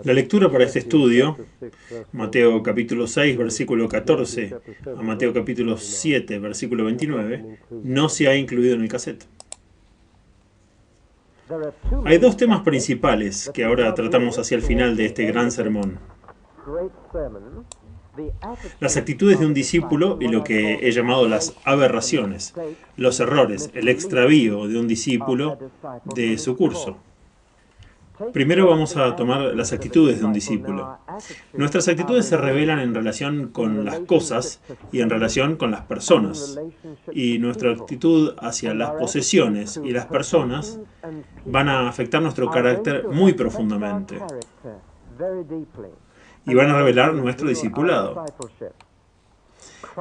La lectura para este estudio, Mateo capítulo 6, versículo 14, a Mateo capítulo 7, versículo 29, no se ha incluido en el cassette. Hay dos temas principales que ahora tratamos hacia el final de este gran sermón. Las actitudes de un discípulo y lo que he llamado las aberraciones, los errores, el extravío de un discípulo de su curso. Primero vamos a tomar las actitudes de un discípulo. Nuestras actitudes se revelan en relación con las cosas y en relación con las personas. Y nuestra actitud hacia las posesiones y las personas van a afectar nuestro carácter muy profundamente. Y van a revelar nuestro discipulado.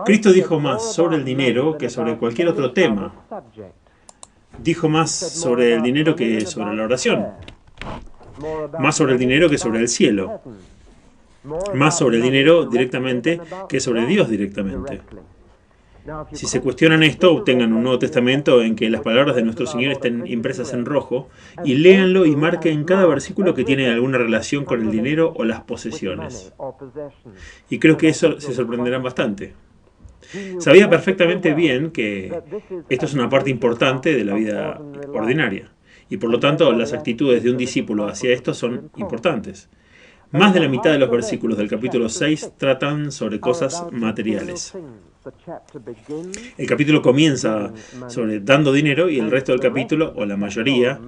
Cristo dijo más sobre el dinero que sobre cualquier otro tema. Dijo más sobre el dinero que sobre la oración. Más sobre el dinero que sobre el cielo. Más sobre el dinero directamente que sobre Dios directamente. Si se cuestionan esto, obtengan un Nuevo Testamento en que las palabras de nuestro Señor estén impresas en rojo y léanlo y marquen cada versículo que tiene alguna relación con el dinero o las posesiones. Y creo que eso se sorprenderán bastante. Sabía perfectamente bien que esto es una parte importante de la vida ordinaria. Y por lo tanto, las actitudes de un discípulo hacia esto son importantes. Más de la mitad de los versículos del capítulo 6 tratan sobre cosas materiales. El capítulo comienza sobre dando dinero y el resto del capítulo, o la mayoría,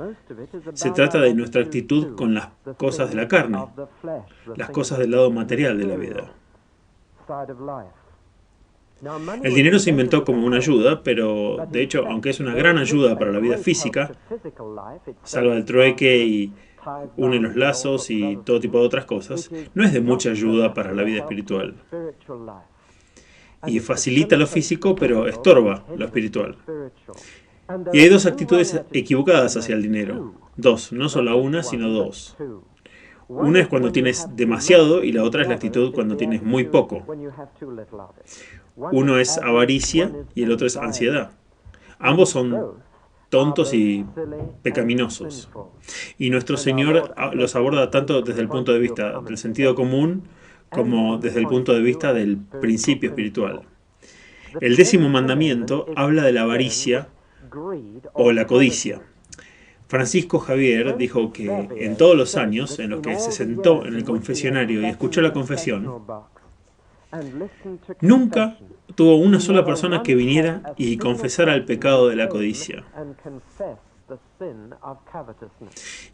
se trata de nuestra actitud con las cosas de la carne, las cosas del lado material de la vida. El dinero se inventó como una ayuda, pero de hecho, aunque es una gran ayuda para la vida física, salva el trueque y une los lazos y todo tipo de otras cosas, no es de mucha ayuda para la vida espiritual. Y facilita lo físico, pero estorba lo espiritual. Y hay dos actitudes equivocadas hacia el dinero. Dos, no solo una, sino dos. Una es cuando tienes demasiado y la otra es la actitud cuando tienes muy poco. Uno es avaricia y el otro es ansiedad. Ambos son tontos y pecaminosos. Y nuestro Señor los aborda tanto desde el punto de vista del sentido común como desde el punto de vista del principio espiritual. El 10º mandamiento habla de la avaricia o la codicia. Francisco Javier dijo que en todos los años en los que se sentó en el confesionario y escuchó la confesión, nunca tuvo una sola persona que viniera y confesara el pecado de la codicia.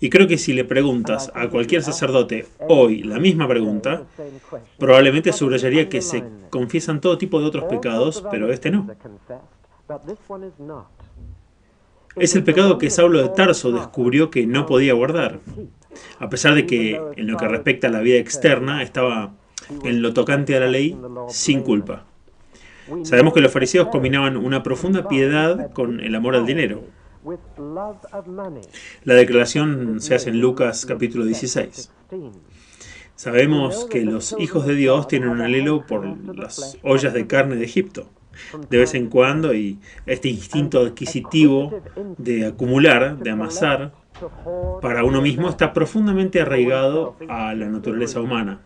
Y creo que si le preguntas a cualquier sacerdote hoy la misma pregunta, probablemente subrayaría que se confiesan todo tipo de otros pecados, pero este no. Es el pecado que Saulo de Tarso descubrió que no podía guardar, a pesar de que en lo que respecta a la vida externa estaba en lo tocante a la ley sin culpa. Sabemos que los fariseos combinaban una profunda piedad con el amor al dinero. La declaración se hace en Lucas capítulo 16. Sabemos que los hijos de Dios tienen un anhelo por las ollas de carne de Egipto. De vez en cuando, y este instinto adquisitivo de acumular, de amasar, para uno mismo está profundamente arraigado a la naturaleza humana.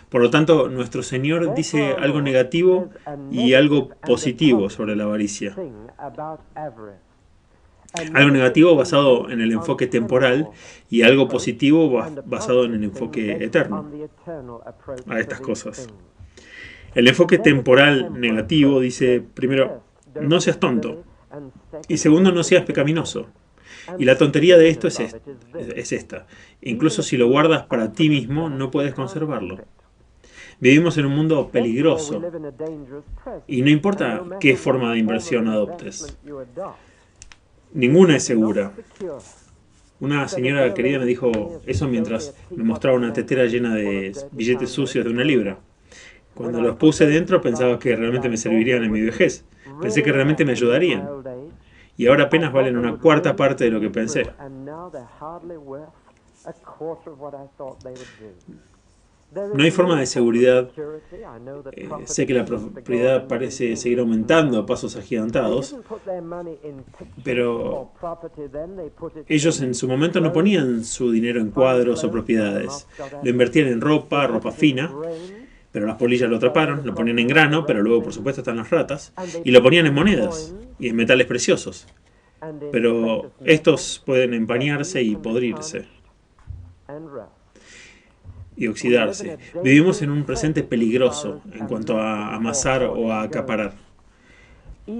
Por lo tanto, nuestro Señor dice algo negativo y algo positivo sobre la avaricia. Algo negativo basado en el enfoque temporal y algo positivo basado en el enfoque eterno a estas cosas. El enfoque temporal negativo dice, primero, no seas tonto, y segundo, no seas pecaminoso. Y la tontería de esto es esta. Incluso si lo guardas para ti mismo, no puedes conservarlo. Vivimos en un mundo peligroso, y no importa qué forma de inversión adoptes. Ninguna es segura. Una señora querida me dijo eso mientras me mostraba una tetera llena de billetes sucios de 1 libra. Cuando los puse dentro pensaba que realmente me servirían en mi vejez. Pensé que realmente me ayudarían. Y ahora apenas valen 1/4 parte de lo que pensé. No hay forma de seguridad. Sé que la propiedad parece seguir aumentando a pasos agigantados, pero ellos en su momento no ponían su dinero en cuadros o propiedades. Lo invertían en ropa fina, pero las polillas lo atraparon, lo ponían en grano, pero luego por supuesto están las ratas, y lo ponían en monedas y en metales preciosos. Pero estos pueden empañarse y podrirse y oxidarse. Vivimos en un presente peligroso en cuanto a amasar o a acaparar.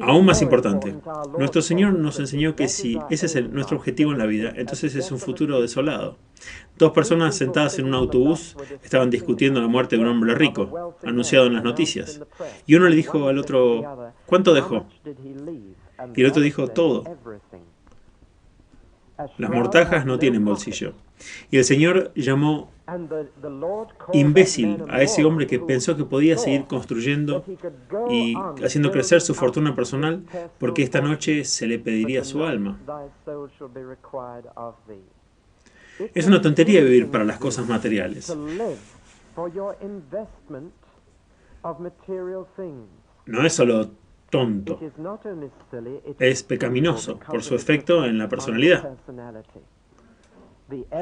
Aún más importante, nuestro Señor nos enseñó que si ese es nuestro objetivo en la vida, entonces es un futuro desolado. Dos personas sentadas en un autobús estaban discutiendo la muerte de un hombre rico, anunciado en las noticias. Y uno le dijo al otro, ¿cuánto dejó? Y el otro dijo, todo. Las mortajas no tienen bolsillo. Y el Señor llamó imbécil a ese hombre que pensó que podía seguir construyendo y haciendo crecer su fortuna personal porque esta noche se le pediría su alma. Es una tontería vivir para las cosas materiales. No es solo tonto, es pecaminoso por su efecto en la personalidad.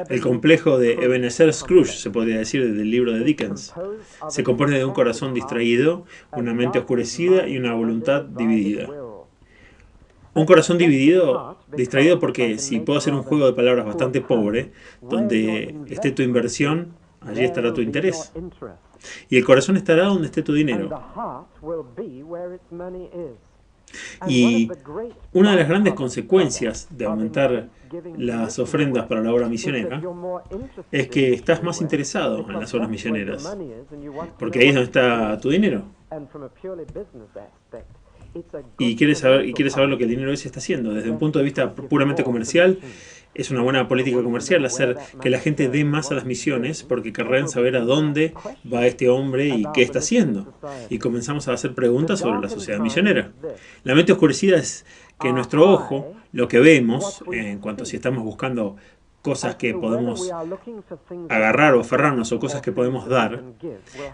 El complejo de Ebenezer Scrooge, se podría decir, del libro de Dickens, se compone de un corazón distraído, una mente oscurecida y una voluntad dividida. Un corazón distraído porque si puedo hacer un juego de palabras bastante pobre, donde esté tu inversión, allí estará tu interés. Y el corazón estará donde esté tu dinero. Y una de las grandes consecuencias de aumentar las ofrendas para la obra misionera es que estás más interesado en las obras misioneras, porque ahí es donde está tu dinero. Y quieres saber lo que el dinero ese está haciendo. Desde un punto de vista puramente comercial, es una buena política comercial hacer que la gente dé más a las misiones porque querrán saber a dónde va este hombre y qué está haciendo. Y comenzamos a hacer preguntas sobre la sociedad misionera. La mente oscurecida es que nuestro ojo, lo que vemos, en cuanto a si estamos buscando cosas que podemos agarrar o aferrarnos o cosas que podemos dar,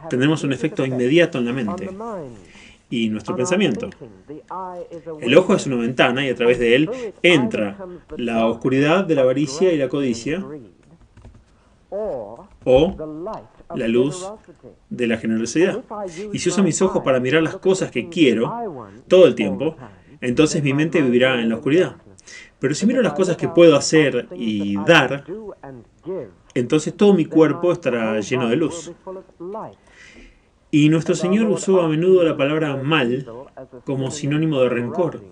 tendremos un efecto inmediato en la mente y nuestro pensamiento. El ojo es una ventana y a través de él entra la oscuridad de la avaricia y la codicia o la luz de la generosidad. Y si uso mis ojos para mirar las cosas que quiero todo el tiempo, entonces mi mente vivirá en la oscuridad. Pero si miro las cosas que puedo hacer y dar, entonces todo mi cuerpo estará lleno de luz. Y nuestro Señor usó a menudo la palabra mal como sinónimo de rencor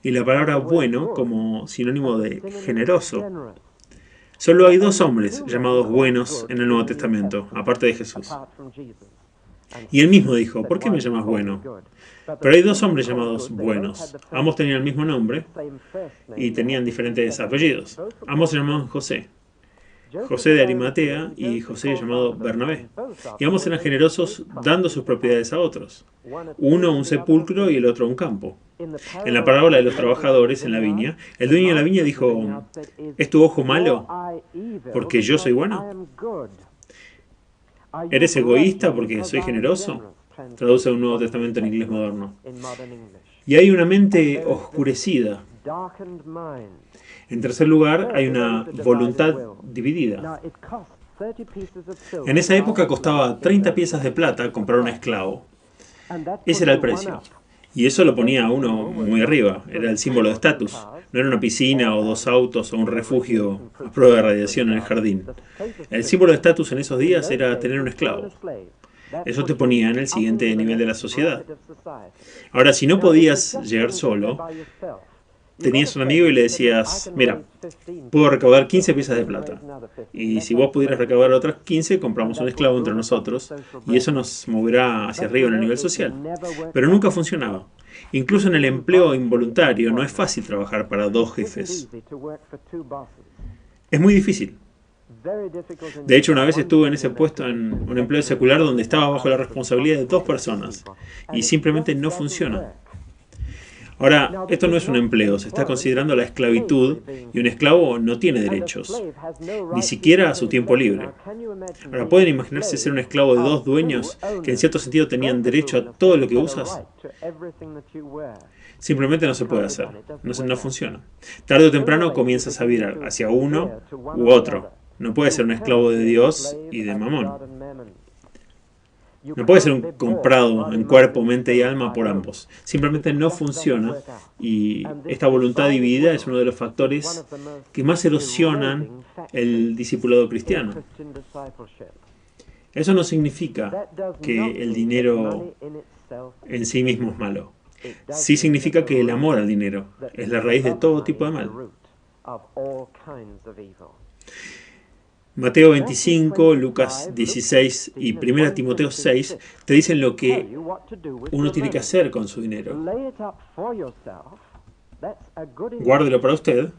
y la palabra bueno como sinónimo de generoso. Solo hay dos hombres llamados buenos en el Nuevo Testamento, aparte de Jesús. Y él mismo dijo, ¿por qué me llamas bueno? Pero hay dos hombres llamados buenos. Ambos tenían el mismo nombre y tenían diferentes apellidos. Ambos se llamaban José. José de Arimatea y José llamado Bernabé. Y ambos eran generosos dando sus propiedades a otros. Uno un sepulcro y el otro un campo. En la parábola de los trabajadores en la viña, el dueño de la viña dijo, ¿es tu ojo malo porque yo soy bueno? ¿Eres egoísta porque soy generoso? Traduce un Nuevo Testamento en inglés moderno. Y hay una mente oscurecida. En tercer lugar, hay una voluntad dividida. En esa época costaba 30 piezas de plata comprar un esclavo. Ese era el precio. Y eso lo ponía a uno muy arriba. Era el símbolo de estatus. No era una piscina o dos autos o un refugio a prueba de radiación en el jardín. El símbolo de estatus en esos días era tener un esclavo. Eso te ponía en el siguiente nivel de la sociedad. Ahora, si no podías llegar solo, tenías un amigo y le decías, mira, puedo recaudar 15 piezas de plata. Y si vos pudieras recaudar otras 15, compramos un esclavo entre nosotros. Y eso nos moverá hacia arriba en el nivel social. Pero nunca funcionaba. Incluso en el empleo involuntario no es fácil trabajar para dos jefes. Es muy difícil. De hecho, una vez estuve en ese puesto en un empleo secular donde estaba bajo la responsabilidad de dos personas. Y simplemente no funciona. Ahora, esto no es un empleo, se está considerando la esclavitud y un esclavo no tiene derechos, ni siquiera a su tiempo libre. Ahora, ¿pueden imaginarse ser un esclavo de dos dueños que en cierto sentido tenían derecho a todo lo que usas? Simplemente no se puede hacer, no funciona. Tarde o temprano comienzas a virar hacia uno u otro. No puedes ser un esclavo de Dios y de Mamón. No puede ser un comprado en cuerpo, mente y alma por ambos. Simplemente no funciona y esta voluntad dividida es uno de los factores que más erosionan el discipulado cristiano. Eso no significa que el dinero en sí mismo es malo. Sí significa que el amor al dinero es la raíz de todo tipo de mal. Mateo 25, Lucas 16 y 1 Timoteo 6 te dicen lo que uno tiene que hacer con su dinero. Guárdelo para usted,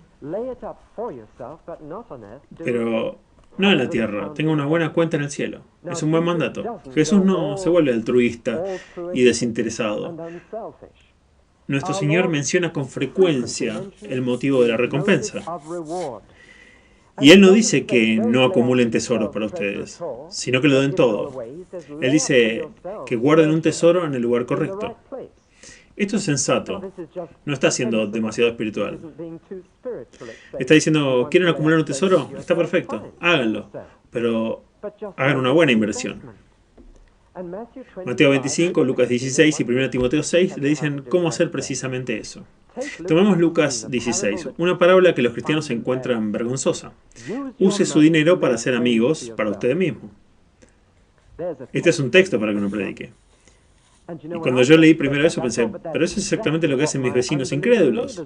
pero no en la tierra. Tenga una buena cuenta en el cielo. Es un buen mandato. Jesús no se vuelve altruista y desinteresado. Nuestro Señor menciona con frecuencia el motivo de la recompensa. Y Él no dice que no acumulen tesoros para ustedes, sino que lo den todo. Él dice que guarden un tesoro en el lugar correcto. Esto es sensato. No está siendo demasiado espiritual. Está diciendo, ¿quieren acumular un tesoro? Está perfecto, háganlo. Pero hagan una buena inversión. Mateo 25, Lucas 16 y 1 Timoteo 6 le dicen cómo hacer precisamente eso. Tomemos Lucas 16, una parábola que los cristianos encuentran vergonzosa. Use su dinero para hacer amigos para usted mismo. Este es un texto para que uno predique. Y cuando yo leí primero eso pensé, pero eso es exactamente lo que hacen mis vecinos incrédulos.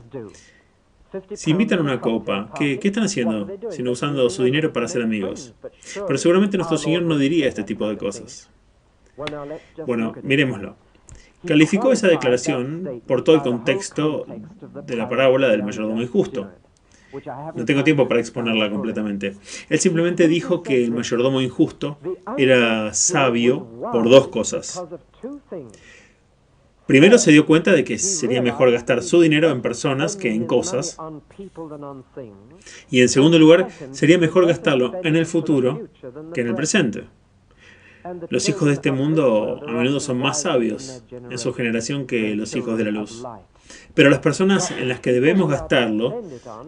Si invitan a una copa, ¿qué están haciendo? Sino usando su dinero para hacer amigos. Pero seguramente nuestro Señor no diría este tipo de cosas. Bueno, miremoslo. Calificó esa declaración por todo el contexto de la parábola del mayordomo injusto. No tengo tiempo para exponerla completamente. Él simplemente dijo que el mayordomo injusto era sabio por dos cosas. Primero, se dio cuenta de que sería mejor gastar su dinero en personas que en cosas. Y en segundo lugar, sería mejor gastarlo en el futuro que en el presente. Los hijos de este mundo a menudo son más sabios en su generación que los hijos de la luz. Pero las personas en las que debemos gastarlo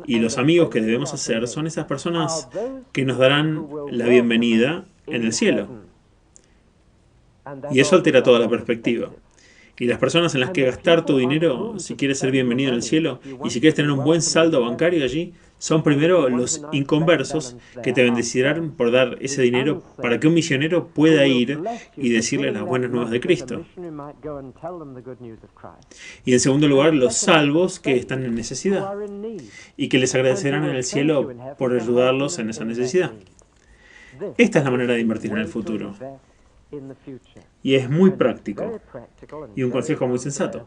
y los amigos que debemos hacer son esas personas que nos darán la bienvenida en el cielo. Y eso altera toda la perspectiva. Y las personas en las que gastar tu dinero, si quieres ser bienvenido en el cielo y si quieres tener un buen saldo bancario allí, son primero los inconversos que te bendecirán por dar ese dinero para que un misionero pueda ir y decirle las buenas nuevas de Cristo. Y en segundo lugar, los salvos que están en necesidad y que les agradecerán en el cielo por ayudarlos en esa necesidad. Esta es la manera de invertir en el futuro. Y es muy práctico y un consejo muy sensato.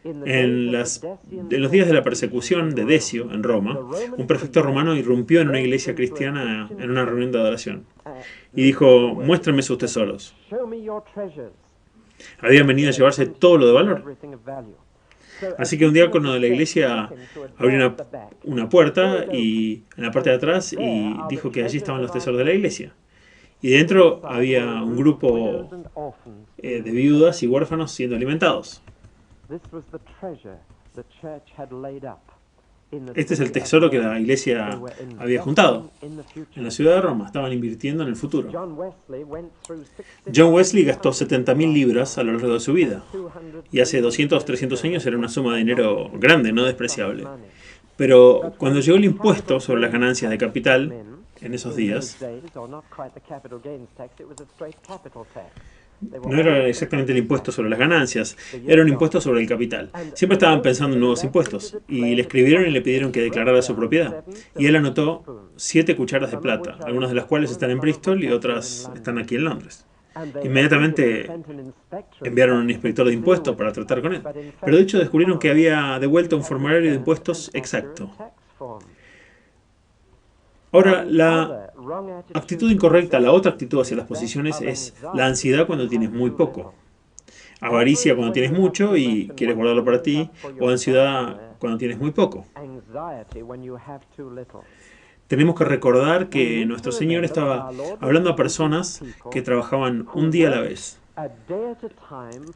En los días de la persecución de Decio en Roma, un prefecto romano irrumpió en una iglesia cristiana en una reunión de adoración y dijo, muéstrenme sus tesoros. Habían venido a llevarse todo lo de valor. Así que un diácono de la iglesia abrió una puerta y en la parte de atrás y dijo que allí estaban los tesoros de la iglesia. Y dentro había un grupo de viudas y huérfanos siendo alimentados. Este es el tesoro que la iglesia había juntado en la ciudad de Roma. Estaban invirtiendo en el futuro. John Wesley gastó 70.000 libras a lo largo de su vida. Y hace 200 o 300 años era una suma de dinero grande, no despreciable. Pero cuando llegó el impuesto sobre las ganancias de capital, en esos días, no era exactamente el impuesto sobre las ganancias, era un impuesto sobre el capital. Siempre estaban pensando en nuevos impuestos, y le escribieron y le pidieron que declarara su propiedad. Y él anotó 7 cucharas de plata, algunas de las cuales están en Bristol y otras están aquí en Londres. Inmediatamente enviaron a un inspector de impuestos para tratar con él. Pero de hecho descubrieron que había devuelto un formulario de impuestos exacto. Ahora, la actitud incorrecta, la otra actitud hacia las posiciones es la ansiedad cuando tienes muy poco. avaricia cuando tienes mucho y quieres guardarlo para ti, o ansiedad cuando tienes muy poco. Tenemos que recordar que nuestro Señor estaba hablando a personas que trabajaban un día a la vez,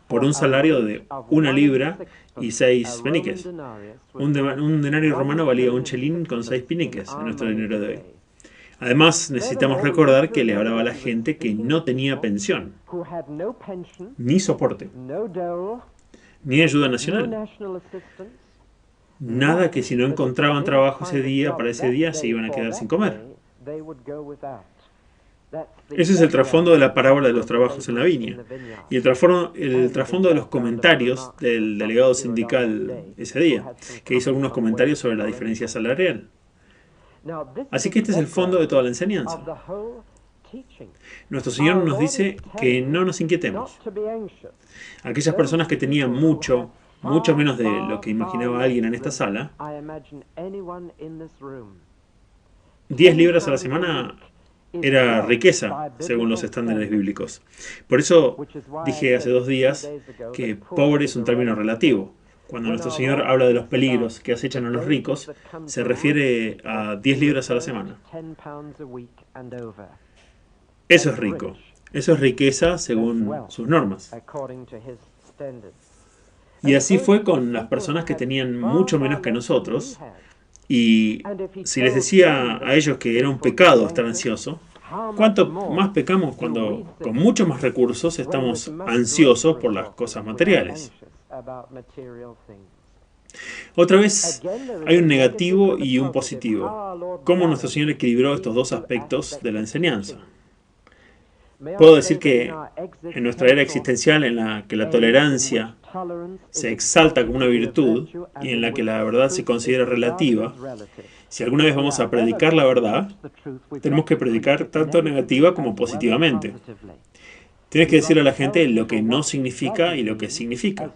por un salario de 1 libra y 6 peniques. Un denario romano valía un chelín con 6 peniques en nuestro dinero de hoy. Además, necesitamos recordar que le hablaba a la gente que no tenía pensión, ni soporte, ni ayuda nacional. Nada, que si no encontraban trabajo ese día, para ese día, se iban a quedar sin comer. Ese es el trasfondo de la parábola de los trabajos en la viña. Y el trasfondo de los comentarios del delegado sindical ese día, que hizo algunos comentarios sobre la diferencia salarial. Así que este es el fondo de toda la enseñanza. Nuestro Señor nos dice que no nos inquietemos. Aquellas personas que tenían mucho menos de lo que imaginaba alguien en esta sala, 10 libras a la semana era riqueza, según los estándares bíblicos. Por eso dije hace 2 días que pobre es un término relativo. Cuando nuestro Señor habla de los peligros que acechan a los ricos, se refiere a 10 libras a la semana. Eso es rico. Eso es riqueza según sus normas. Y así fue con las personas que tenían mucho menos que nosotros. Y si les decía a ellos que era un pecado estar ansioso, ¿cuánto más pecamos cuando con muchos más recursos estamos ansiosos por las cosas materiales? Otra vez hay un negativo y un positivo. ¿Cómo nuestro Señor equilibró estos dos aspectos de la enseñanza? Puedo decir que en nuestra era existencial, en la que la tolerancia se exalta como una virtud y en la que la verdad se considera relativa, si alguna vez vamos a predicar la verdad, tenemos que predicar tanto negativa como positivamente. Tienes que decirle a la gente lo que no significa y lo que significa.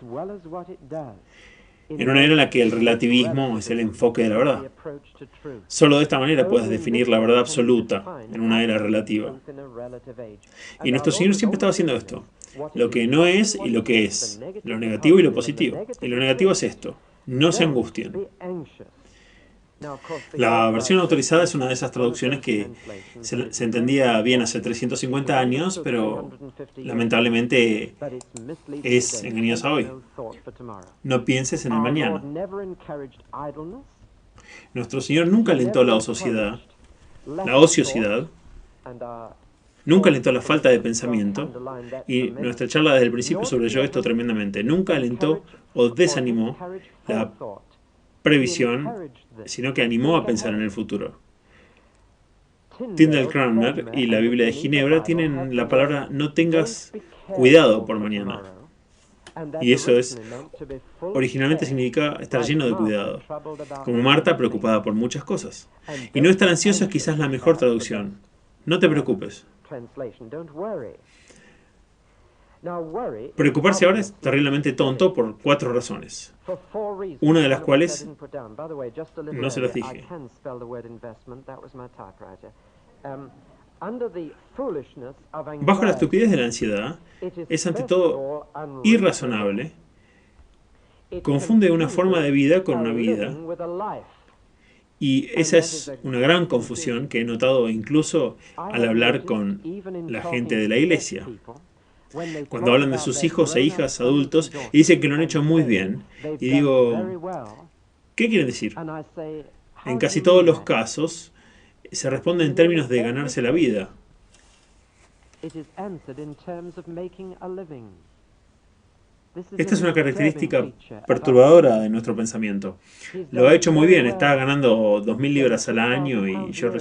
En una era en la que el relativismo es el enfoque de la verdad. Solo de esta manera puedes definir la verdad absoluta en una era relativa. Y nuestro Señor siempre estaba haciendo esto. Lo que no es y lo que es. Lo negativo y lo positivo. Y lo negativo es esto. No se angustien. La versión autorizada es una de esas traducciones que se entendía bien hace 350 años, pero lamentablemente es engañosa hoy. No pienses en el mañana. Nuestro Señor nunca alentó la ociosidad, nunca alentó la falta de pensamiento, y nuestra charla desde el principio subrayó esto tremendamente. Nunca alentó o desanimó la previsión, sino que animó a pensar en el futuro. Tyndale Cranmer y la Biblia de Ginebra tienen la palabra "no tengas cuidado por mañana". Y eso originalmente significa estar lleno de cuidado, como Marta preocupada por muchas cosas. Y no estar ansioso es quizás la mejor traducción. No te preocupes. Preocuparse ahora es terriblemente tonto por 4 razones. Una de las cuales no se las dije. Bajo la estupidez de la ansiedad, es ante todo irrazonable, confunde una forma de vida con una vida, y esa es una gran confusión que he notado incluso al hablar con la gente de la iglesia. Cuando hablan de sus hijos e hijas adultos y dicen que lo han hecho muy bien, y digo, ¿qué quieren decir? En casi todos los casos se responde en términos de ganarse la vida. Esta es una característica perturbadora de nuestro pensamiento. Lo ha hecho muy bien, está ganando 2.000 libras al año y yo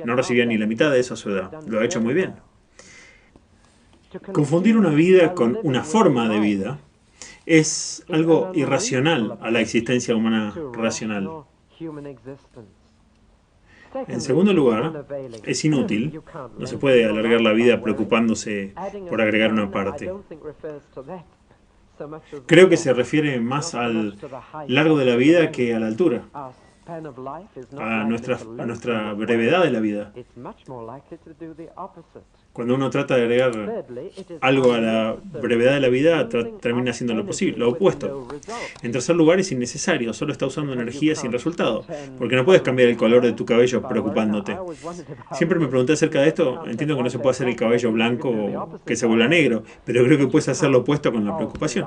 no recibía ni la mitad de eso a su edad. Lo ha hecho muy bien. Confundir una vida con una forma de vida es algo irracional a la existencia humana racional. En segundo lugar, es inútil. No se puede alargar la vida preocupándose por agregar una parte. Creo que se refiere más al largo de la vida que a la altura. a nuestra brevedad de la vida. Cuando uno trata de agregar algo a la brevedad de la vida, termina haciendo lo opuesto. En tercer lugar, es innecesario, solo está usando energía sin resultado, porque no puedes cambiar el color de tu cabello preocupándote. Siempre me pregunté acerca de esto, entiendo que no se puede hacer el cabello blanco o que se vuelva negro, pero creo que puedes hacer lo opuesto con la preocupación.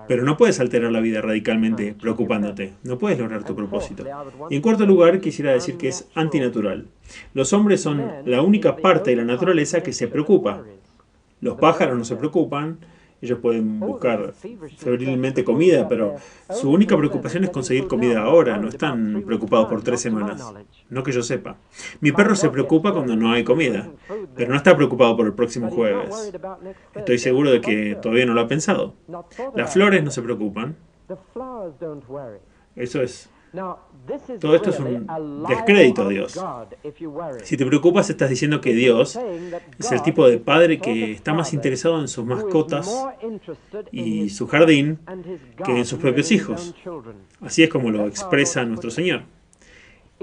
Pero no puedes alterar la vida radicalmente preocupándote, no puedes lograr tu propósito. Y en cuarto lugar, quisiera decir que es antinatural. Los hombres son la única parte de la naturaleza que se preocupa. Los pájaros no se preocupan, ellos pueden buscar febrilmente comida, pero su única preocupación es conseguir comida ahora, no están preocupados por 3 semanas, no que yo sepa. Mi perro se preocupa cuando no hay comida, pero no está preocupado por el próximo jueves. Estoy seguro de que todavía no lo ha pensado. Las flores no se preocupan. Eso es. Todo esto es un descrédito a Dios. Si te preocupas, estás diciendo que Dios es el tipo de padre que está más interesado en sus mascotas y su jardín que en sus propios hijos. Así es como lo expresa nuestro Señor.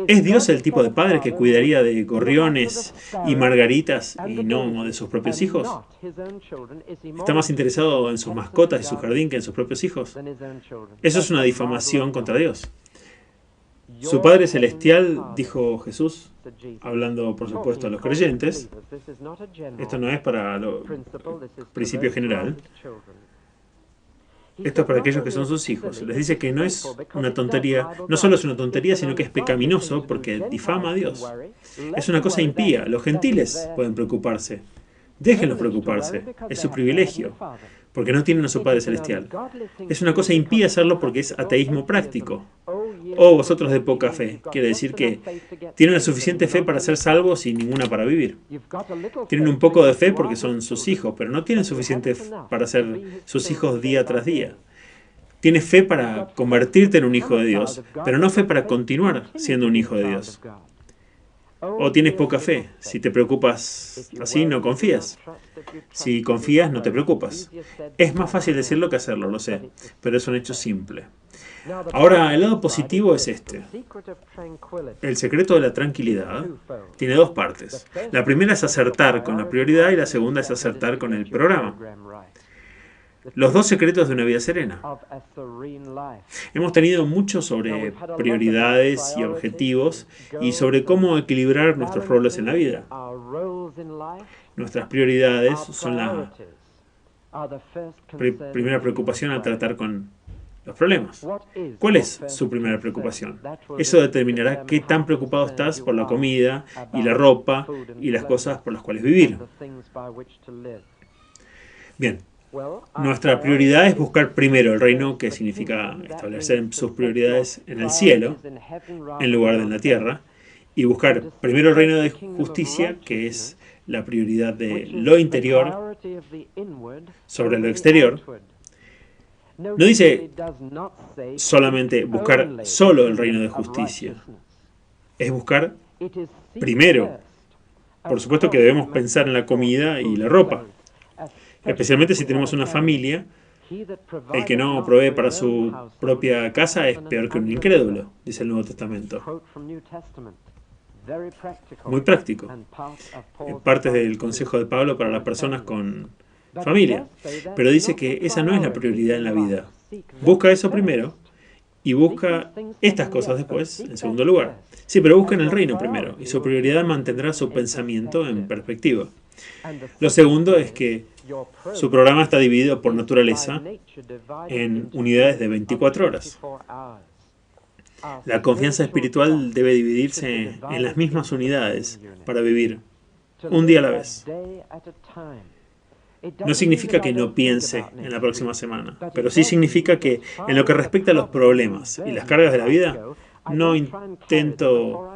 ¿Es Dios el tipo de padre que cuidaría de gorriones y margaritas y no de sus propios hijos? ¿Está más interesado en sus mascotas y su jardín que en sus propios hijos? Eso es una difamación contra Dios. Su Padre Celestial, dijo Jesús, hablando por supuesto a los creyentes, esto no es para el principio general, esto es para aquellos que son sus hijos. Les dice que no es una tontería, no solo es una tontería, sino que es pecaminoso porque difama a Dios. Es una cosa impía. Los gentiles pueden preocuparse. Déjenlos preocuparse. Es su privilegio, porque no tienen a su Padre Celestial. Es una cosa impía hacerlo porque es ateísmo práctico. Oh, vosotros de poca fe. Quiere decir que tienen la suficiente fe para ser salvos y ninguna para vivir. Tienen un poco de fe porque son sus hijos, pero no tienen suficiente para ser sus hijos día tras día. Tienes fe para convertirte en un hijo de Dios, pero no fe para continuar siendo un hijo de Dios. O tienes poca fe. Si te preocupas así, no confías. Si confías, no te preocupas. Es más fácil decirlo que hacerlo, lo sé, pero es un hecho simple. Ahora, el lado positivo es este. El secreto de la tranquilidad tiene 2 partes. La primera es acertar con la prioridad y la segunda es acertar con el programa. Los 2 secretos de una vida serena. Hemos tenido mucho sobre prioridades y objetivos y sobre cómo equilibrar nuestros roles en la vida. Nuestras prioridades son la primera preocupación al tratar con los problemas. ¿Cuál es su primera preocupación? Eso determinará qué tan preocupado estás por la comida y la ropa y las cosas por las cuales vivir. Bien. Nuestra prioridad es buscar primero el reino, que significa establecer sus prioridades en el cielo, en lugar de en la tierra, y buscar primero el reino de justicia, que es la prioridad de lo interior sobre lo exterior. No dice solamente buscar solo el reino de justicia, es buscar primero. Por supuesto que debemos pensar en la comida y la ropa. Especialmente si tenemos una familia, el que no provee para su propia casa es peor que un incrédulo, dice el Nuevo Testamento. Muy práctico. Parte del consejo de Pablo para las personas con familia. Pero dice que esa no es la prioridad en la vida. Busca eso primero y busca estas cosas después, en segundo lugar. Sí, pero busca en el reino primero y su prioridad mantendrá su pensamiento en perspectiva. Lo segundo es que su programa está dividido por naturaleza en unidades de 24 horas. La confianza espiritual debe dividirse en las mismas unidades para vivir un día a la vez. No significa que no piense en la próxima semana, pero sí significa que en lo que respecta a los problemas y las cargas de la vida, no intento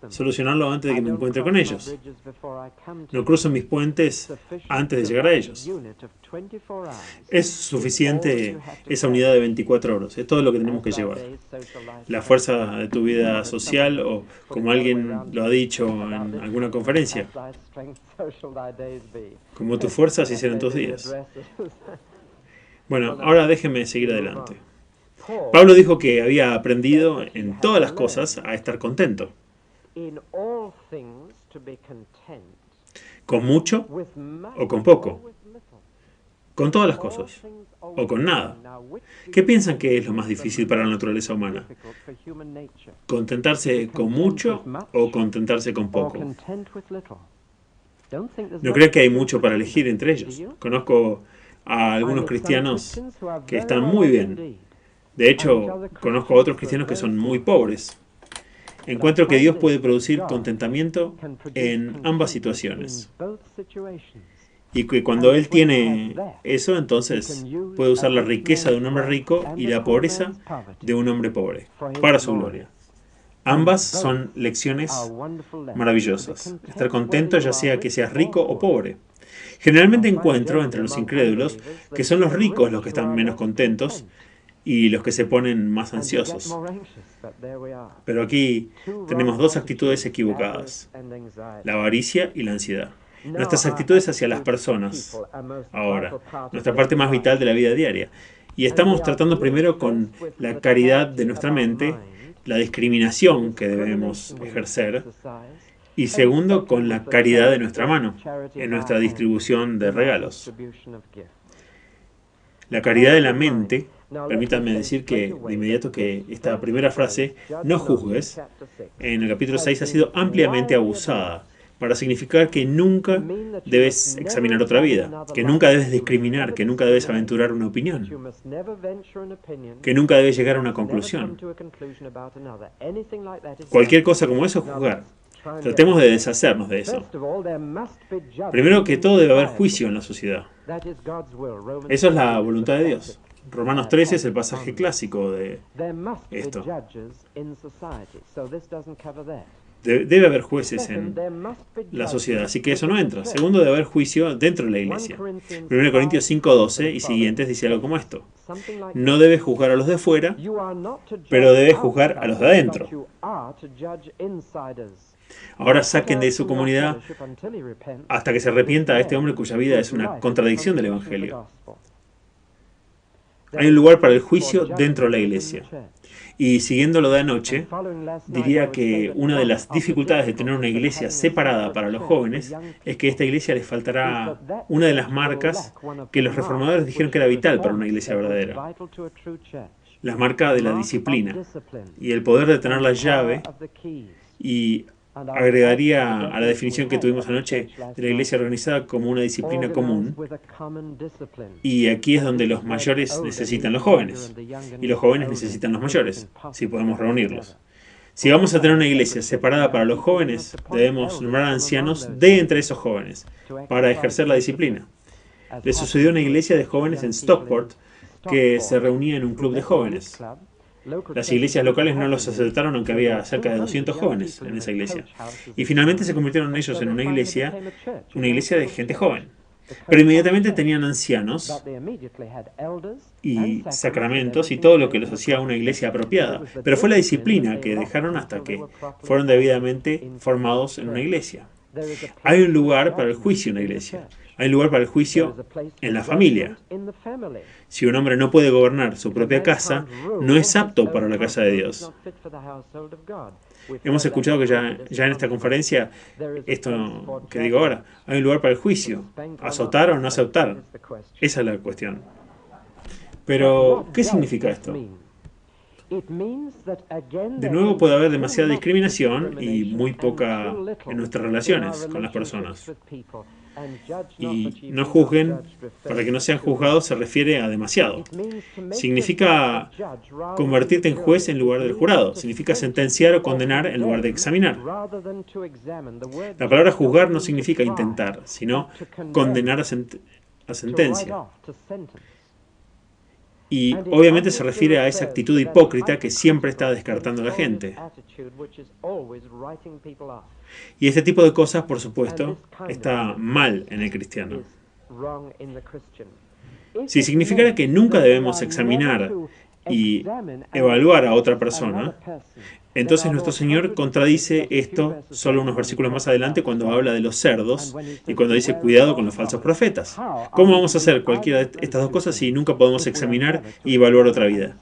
solucionarlo antes de que me encuentre con ellos. No cruzo mis puentes antes de llegar a ellos. Es suficiente esa unidad de 24 horas. Es todo lo que tenemos que llevar. La fuerza de tu vida social, o como alguien lo ha dicho en alguna conferencia, como tu fuerza, así serán tus días. Bueno, ahora déjeme seguir adelante. Pablo dijo que había aprendido en todas las cosas a estar contento, con mucho o con poco, con todas las cosas o con nada. ¿Qué piensan que es lo más difícil para la naturaleza humana? ¿Contentarse con mucho o contentarse con poco? No creo que hay mucho para elegir entre ellos. Conozco a algunos cristianos que están muy bien. De hecho, conozco a otros cristianos que son muy pobres. Encuentro que Dios puede producir contentamiento en ambas situaciones. Y que cuando Él tiene eso, entonces puede usar la riqueza de un hombre rico y la pobreza de un hombre pobre, para su gloria. Ambas son lecciones maravillosas. Estar contento ya sea que seas rico o pobre. Generalmente encuentro entre los incrédulos que son los ricos los que están menos contentos y los que se ponen más ansiosos. Pero aquí tenemos dos actitudes equivocadas: la avaricia y la ansiedad. Nuestras actitudes hacia las personas, ahora, nuestra parte más vital de la vida diaria. Y estamos tratando primero con la caridad de nuestra mente, la discriminación que debemos ejercer, y segundo, con la caridad de nuestra mano, en nuestra distribución de regalos. La caridad de la mente, permítanme decir que de inmediato que esta primera frase, no juzgues, en el capítulo 6 ha sido ampliamente abusada para significar que nunca debes examinar otra vida, que nunca debes discriminar, que nunca debes aventurar una opinión, que nunca debes llegar a una conclusión. Cualquier cosa como eso es juzgar. Tratemos de deshacernos de eso. Primero que todo debe haber juicio en la sociedad. Eso es la voluntad de Dios. Romanos 13 es el pasaje clásico de esto. Debe haber jueces en la sociedad, así que eso no entra. Segundo, debe haber juicio dentro de la iglesia. 1 Corintios 5:12 y siguientes dice algo como esto: no debes juzgar a los de fuera, pero debes juzgar a los de adentro. Ahora saquen de su comunidad hasta que se arrepienta a este hombre cuya vida es una contradicción del Evangelio. Hay un lugar para el juicio dentro de la iglesia. Y siguiendo lo de anoche, diría que una de las dificultades de tener una iglesia separada para los jóvenes es que a esta iglesia les faltará una de las marcas que los reformadores dijeron que era vital para una iglesia verdadera: la marca de la disciplina y el poder de tener la llave. Y agregaría a la definición que tuvimos anoche de la iglesia organizada como una disciplina común. Y aquí es donde los mayores necesitan los jóvenes y los jóvenes necesitan los mayores, si podemos reunirlos. Si vamos a tener una iglesia separada para los jóvenes, debemos nombrar ancianos de entre esos jóvenes para ejercer la disciplina. Le sucedió a una iglesia de jóvenes en Stockport que se reunía en un club de jóvenes. Las iglesias locales no los aceptaron, aunque había cerca de 200 jóvenes en esa iglesia. Y finalmente se convirtieron ellos en una iglesia de gente joven. Pero inmediatamente tenían ancianos y sacramentos y todo lo que los hacía una iglesia apropiada. Pero fue la disciplina que dejaron hasta que fueron debidamente formados en una iglesia. Hay un lugar para el juicio en la iglesia. Hay un lugar para el juicio en la familia. Si un hombre no puede gobernar su propia casa, no es apto para la casa de Dios. Hemos escuchado que ya en esta conferencia, esto que digo ahora, hay un lugar para el juicio. ¿Azotar o no azotar? Esa es la cuestión. Pero, ¿qué significa esto? De nuevo, puede haber demasiada discriminación y muy poca en nuestras relaciones con las personas. Y no juzguen para que no sean juzgados se refiere a demasiado. Significa convertirte en juez en lugar del jurado. Significa sentenciar o condenar en lugar de examinar. La palabra juzgar no significa intentar, sino condenar a sentencia. Y obviamente se refiere a esa actitud hipócrita que siempre está descartando a la gente. Y este tipo de cosas, por supuesto, está mal en el cristiano. Si significara que nunca debemos examinar y evaluar a otra persona, Entonces nuestro Señor contradice esto solo unos versículos más adelante cuando habla de los cerdos y cuando dice cuidado con los falsos profetas. ¿Cómo vamos a hacer cualquiera de estas dos cosas si nunca podemos examinar y evaluar otra vida?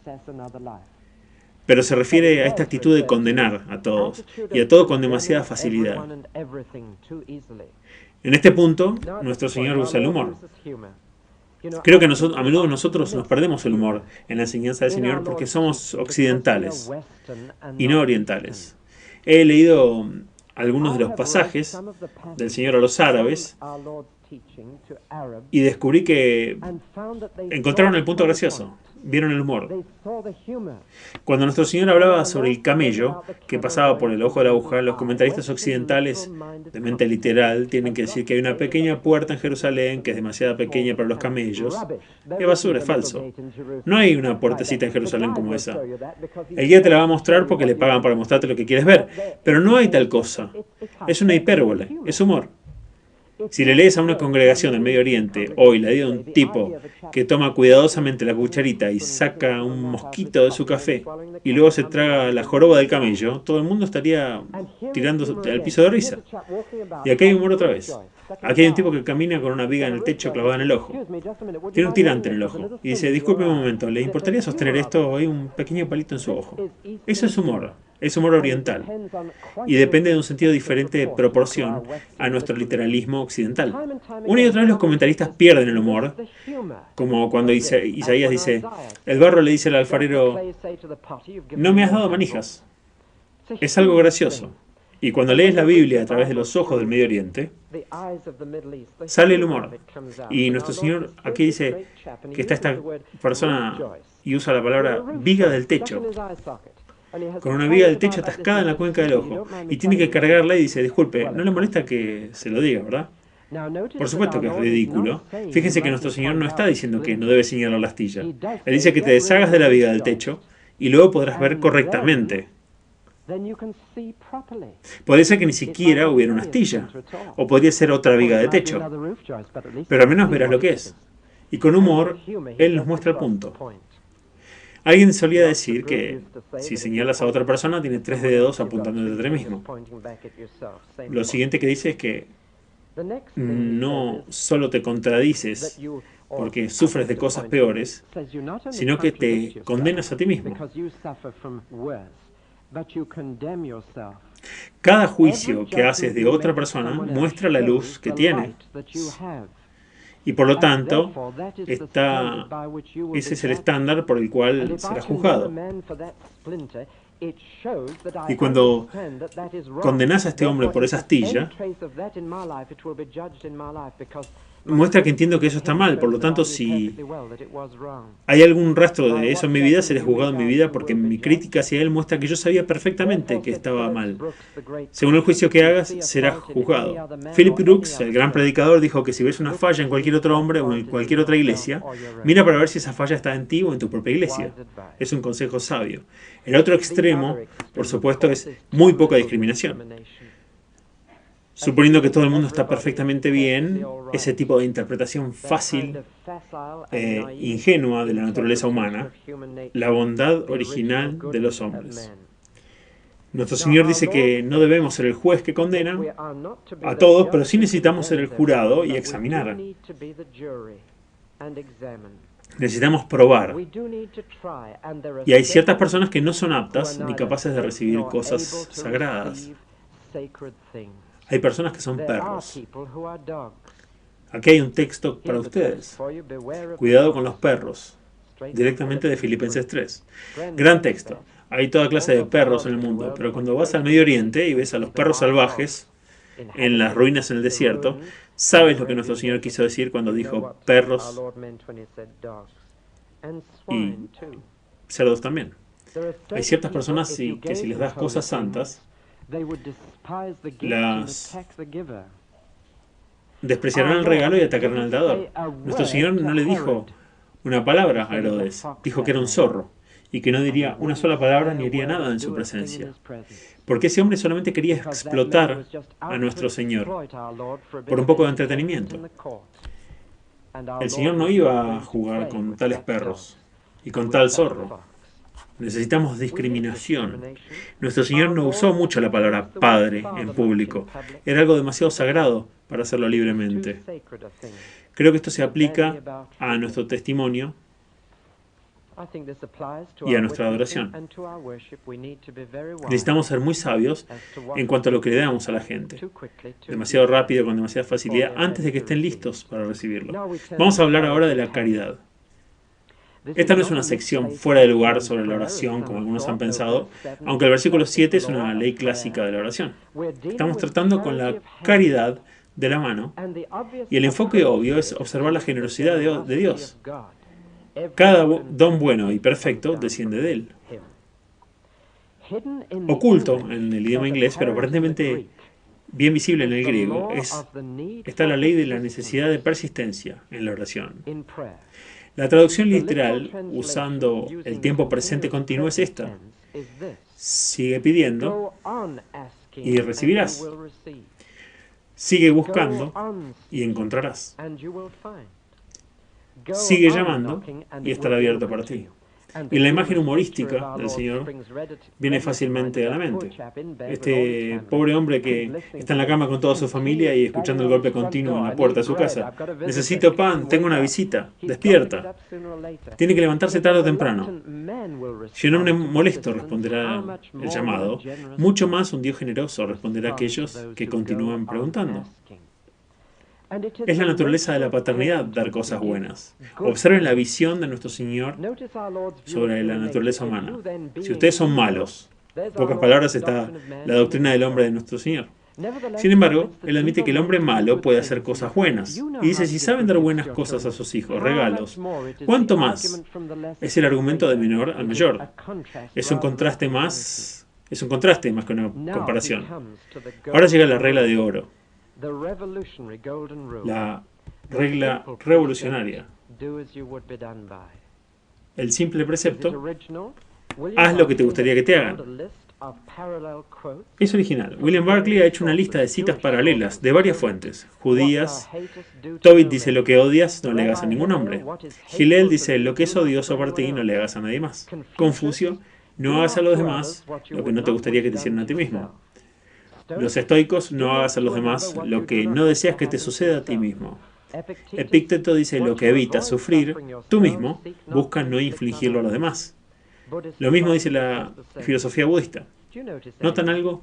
Pero se refiere a esta actitud de condenar a todos y a todo con demasiada facilidad. En este punto, nuestro Señor usa el humor. Creo que a menudo nosotros nos perdemos el humor en la enseñanza del Señor porque somos occidentales y no orientales. He leído algunos de los pasajes del Señor a los árabes y descubrí que encontraron el punto gracioso. Vieron el humor. Cuando nuestro Señor hablaba sobre el camello que pasaba por el ojo de la aguja, los comentaristas occidentales de mente literal tienen que decir que hay una pequeña puerta en Jerusalén que es demasiado pequeña para los camellos. ¡Qué basura! Es falso. No hay una puertecita en Jerusalén como esa. El guía te la va a mostrar porque le pagan para mostrarte lo que quieres ver. Pero no hay tal cosa. Es una hipérbole. Es humor. Si le lees a una congregación del Medio Oriente hoy la vida de un tipo que toma cuidadosamente la cucharita y saca un mosquito de su café y luego se traga la joroba del camello, todo el mundo estaría tirando al piso de risa. Y aquí hay humor otra vez. Aquí hay un tipo que camina con una viga en el techo clavada en el ojo. Tiene un tirante en el ojo. Y dice, disculpe un momento, ¿le importaría sostener esto? Hay un pequeño palito en su ojo. Eso es humor. Es humor oriental. Y depende de un sentido diferente de proporción a nuestro literalismo occidental. Una y otra vez los comentaristas pierden el humor, como cuando Isaías dice, el barro le dice al alfarero, no me has dado manijas. Es algo gracioso. Y cuando lees la Biblia a través de los ojos del Medio Oriente, sale el humor. Y nuestro Señor aquí dice que está esta persona y usa la palabra viga del techo, con una viga del techo atascada en la cuenca del ojo, y tiene que cargarla y dice, disculpe, no le molesta que se lo diga, ¿verdad? Por supuesto que es ridículo. Fíjense que nuestro Señor no está diciendo que no debe señalar la astilla. Él dice que te deshagas de la viga del techo y luego podrás ver correctamente. Podría ser que ni siquiera hubiera una astilla, o podría ser otra viga de techo, pero al menos verás lo que es. Y con humor, Él nos muestra el punto. Alguien solía decir que si señalas a otra persona, tiene 3 dedos apuntando a ti mismo. Lo siguiente que dice es que no solo te contradices porque sufres de cosas peores, sino que te condenas a ti mismo. Cada juicio que haces de otra persona muestra la luz que tiene. Y por lo tanto, ese es el estándar por el cual será juzgado. Y cuando condenas a este hombre por esa astilla, muestra que entiendo que eso está mal. Por lo tanto, si hay algún rastro de eso en mi vida, seré juzgado en mi vida porque mi crítica hacia él muestra que yo sabía perfectamente que estaba mal. Según el juicio que hagas, serás juzgado. Philip Brooks, el gran predicador, dijo que si ves una falla en cualquier otro hombre o en cualquier otra iglesia, mira para ver si esa falla está en ti o en tu propia iglesia. Es un consejo sabio. El otro extremo, por supuesto, es muy poca discriminación. Suponiendo que todo el mundo está perfectamente bien, ese tipo de interpretación fácil e ingenua de la naturaleza humana, la bondad original de los hombres. Nuestro Señor dice que no debemos ser el juez que condena a todos, pero sí necesitamos ser el jurado y examinar. Necesitamos probar. Y hay ciertas personas que no son aptas ni capaces de recibir cosas sagradas. Hay personas que son perros. Aquí hay un texto para ustedes. Cuidado con los perros. Directamente de Filipenses 3. Gran texto. Hay toda clase de perros en el mundo, pero cuando vas al Medio Oriente y ves a los perros salvajes en las ruinas en el desierto, sabes lo que nuestro Señor quiso decir cuando dijo perros y cerdos también. Hay ciertas personas que si les das cosas santas, las despreciarán el regalo y atacarán al dador. Nuestro Señor no le dijo una palabra a Herodes, dijo que era un zorro y que no diría una sola palabra ni haría nada en su presencia. Porque ese hombre solamente quería explotar a nuestro Señor por un poco de entretenimiento. El Señor no iba a jugar con tales perros y con tal zorro. Necesitamos discriminación. Nuestro Señor no usó mucho la palabra Padre en público. Era algo demasiado sagrado para hacerlo libremente. Creo que esto se aplica a nuestro testimonio y a nuestra adoración. Necesitamos ser muy sabios en cuanto a lo que le damos a la gente. Demasiado rápido, con demasiada facilidad, antes de que estén listos para recibirlo. Vamos a hablar ahora de la caridad. Esta no es una sección fuera de lugar sobre la oración, como algunos han pensado, aunque el versículo 7 es una ley clásica de la oración. Estamos tratando con la caridad de la mano, y el enfoque obvio es observar la generosidad de Dios. Cada don bueno y perfecto desciende de Él. Oculto en el idioma inglés, pero aparentemente bien visible en el griego, está la ley de la necesidad de persistencia en la oración. La traducción literal, usando el tiempo presente continuo, es esta. Sigue pidiendo y recibirás. Sigue buscando y encontrarás. Sigue llamando y estará abierto para ti. Y la imagen humorística del Señor viene fácilmente a la mente. Este pobre hombre que está en la cama con toda su familia y escuchando el golpe continuo en la puerta de su casa. Necesito pan, tengo una visita, despierta. Tiene que levantarse tarde o temprano. Si un hombre molesto responderá el llamado, mucho más un Dios generoso responderá a aquellos que continúan preguntando. Es la naturaleza de la paternidad dar cosas buenas. Observen la visión de nuestro Señor sobre la naturaleza humana. Si ustedes son malos, en pocas palabras está la doctrina del hombre de nuestro Señor. Sin embargo, Él admite que el hombre malo puede hacer cosas buenas. Y dice, si saben dar buenas cosas a sus hijos, regalos, ¿cuánto más? Es el argumento de menor al mayor. Es un contraste más que una comparación. Ahora llega la regla de oro. La regla revolucionaria. El simple precepto, haz lo que te gustaría que te hagan. Es original. William Barclay ha hecho una lista de citas paralelas de varias fuentes. Judías. Tobit dice, lo que odias no le hagas a ningún hombre. Hillel dice, lo que es odioso para ti no le hagas a nadie más. Confucio, no hagas a los demás lo que no te gustaría que te hicieran a ti mismo. Los estoicos, no hagas a los demás lo que no deseas que te suceda a ti mismo. Epicteto dice, lo que evitas sufrir tú mismo, busca no infligirlo a los demás. Lo mismo dice la filosofía budista. ¿Notan algo?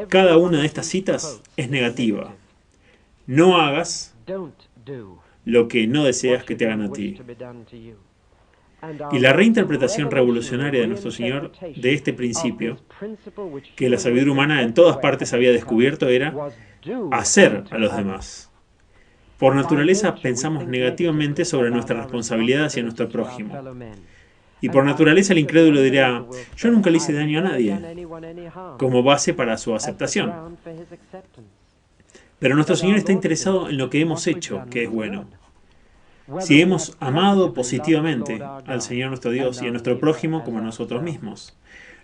Cada una de estas citas es negativa. No hagas lo que no deseas que te hagan a ti. Y la reinterpretación revolucionaria de nuestro Señor de este principio, que la sabiduría humana en todas partes había descubierto, era hacer a los demás. Por naturaleza pensamos negativamente sobre nuestra responsabilidad hacia nuestro prójimo. Y por naturaleza el incrédulo dirá, yo nunca le hice daño a nadie, como base para su aceptación. Pero nuestro Señor está interesado en lo que hemos hecho, que es bueno. Si hemos amado positivamente al Señor nuestro Dios y a nuestro prójimo como a nosotros mismos.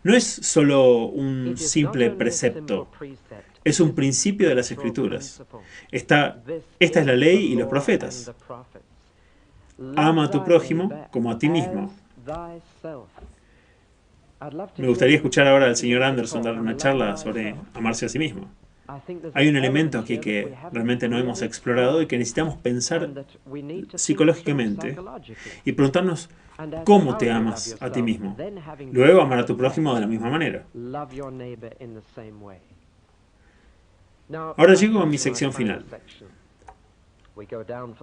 No es solo un simple precepto, es un principio de las Escrituras. Esta es la ley y los profetas. Ama a tu prójimo como a ti mismo. Me gustaría escuchar ahora al señor Anderson dar una charla sobre amarse a sí mismo. Hay un elemento aquí que realmente no hemos explorado y que necesitamos pensar psicológicamente y preguntarnos cómo te amas a ti mismo. Luego amar a tu prójimo de la misma manera. Ahora llego a mi sección final.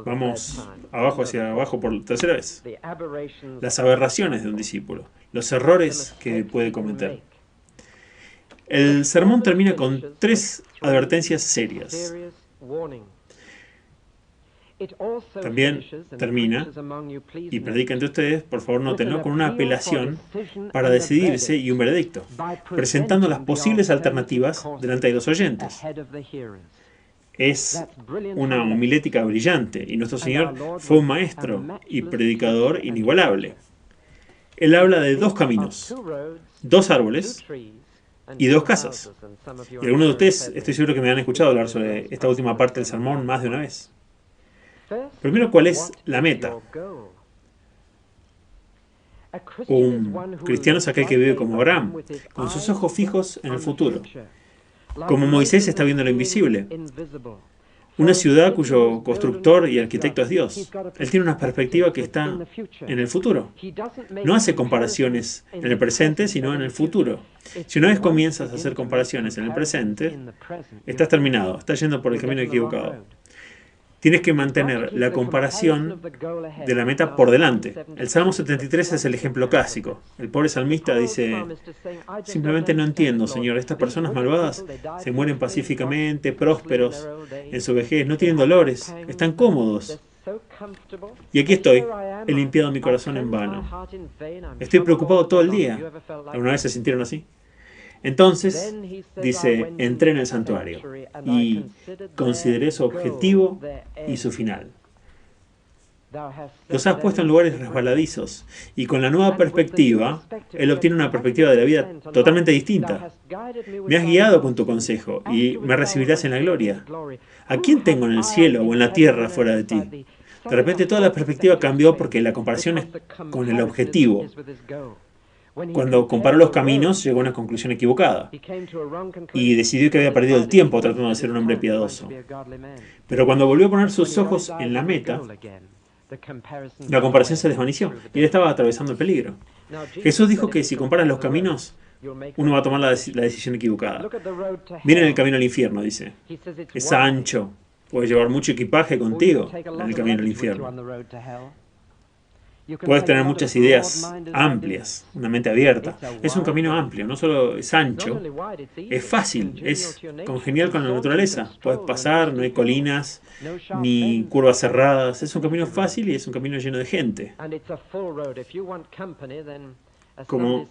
Vamos abajo hacia abajo por tercera vez. Las aberraciones de un discípulo, los errores que puede cometer. El sermón termina con 3 advertencias serias. También termina, y predica entre ustedes, por favor nótenlo, con una apelación para decidirse y un veredicto, presentando las posibles alternativas delante de los oyentes. Es una homilética brillante, y nuestro Señor fue un maestro y predicador inigualable. Él habla de 2 caminos, 2 árboles y 2 casas. Y algunos de ustedes, estoy seguro que me han escuchado hablar sobre esta última parte del sermón más de una vez. Primero, ¿cuál es la meta? Un cristiano es aquel que vive como Abraham, con sus ojos fijos en el futuro. Como Moisés está viendo lo invisible. Una ciudad cuyo constructor y arquitecto es Dios. Él tiene una perspectiva que está en el futuro. No hace comparaciones en el presente, sino en el futuro. Si una vez comienzas a hacer comparaciones en el presente, estás terminado, estás yendo por el camino equivocado. Tienes que mantener la comparación de la meta por delante. El Salmo 73 es el ejemplo clásico. El pobre salmista dice, simplemente no entiendo, Señor, estas personas malvadas se mueren pacíficamente, prósperos, en su vejez, no tienen dolores, están cómodos. Y aquí estoy, he limpiado mi corazón en vano. Estoy preocupado todo el día. ¿Alguna vez se sintieron así? Entonces, dice, entré en el santuario y consideré su objetivo y su final. Los has puesto en lugares resbaladizos y con la nueva perspectiva, él obtiene una perspectiva de la vida totalmente distinta. Me has guiado con tu consejo y me recibirás en la gloria. ¿A quién tengo en el cielo o en la tierra fuera de ti? De repente toda la perspectiva cambió porque la comparación es con el objetivo. Cuando comparó los caminos, llegó a una conclusión equivocada y decidió que había perdido el tiempo tratando de ser un hombre piadoso. Pero cuando volvió a poner sus ojos en la meta, la comparación se desvaneció y él estaba atravesando el peligro. Jesús dijo que si comparas los caminos, uno va a tomar la decisión equivocada. Miren el camino al infierno, dice. Es ancho, puedes llevar mucho equipaje contigo en el camino al infierno. Puedes tener muchas ideas amplias, una mente abierta. Es un camino amplio, no solo es ancho, es fácil, es congenial con la naturaleza. Puedes pasar, no hay colinas ni curvas cerradas. Es un camino fácil y es un camino lleno de gente. Como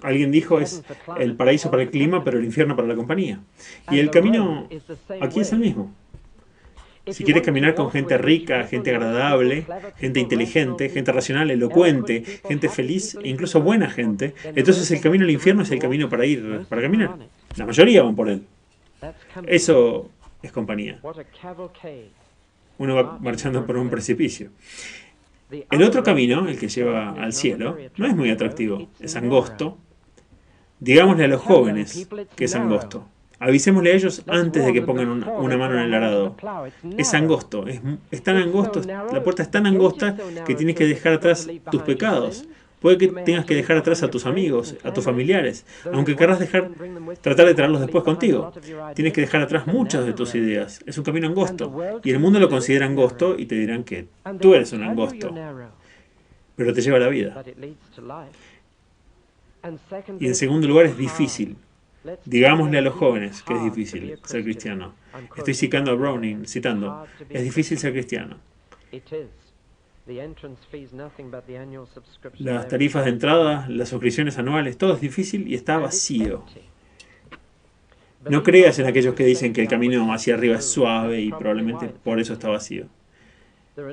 alguien dijo, es el paraíso para el clima, pero el infierno para la compañía. Y el camino aquí es el mismo. Si quieres caminar con gente rica, gente agradable, gente inteligente, gente racional, elocuente, gente feliz e incluso buena gente, entonces el camino al infierno es el camino para caminar. La mayoría van por él. Eso es compañía. Uno va marchando por un precipicio. El otro camino, el que lleva al cielo, no es muy atractivo. Es angosto. Digámosle a los jóvenes que es angosto. Avisémosle a ellos antes de que pongan una mano en el arado. Es angosto, es tan angosto, la puerta es tan angosta que tienes que dejar atrás tus pecados. Puede que tengas que dejar atrás a tus amigos, a tus familiares, aunque querrás tratar de traerlos después contigo. Tienes que dejar atrás muchas de tus ideas. Es un camino angosto. Y el mundo lo considera angosto y te dirán que tú eres un angosto. Pero te lleva a la vida. Y en segundo lugar es difícil. Digámosle a los jóvenes que es difícil ser cristiano. Estoy citando a Browning, es difícil ser cristiano. Las tarifas de entrada, las suscripciones anuales, todo es difícil y está vacío. No creas en aquellos que dicen que el camino hacia arriba es suave y probablemente por eso está vacío.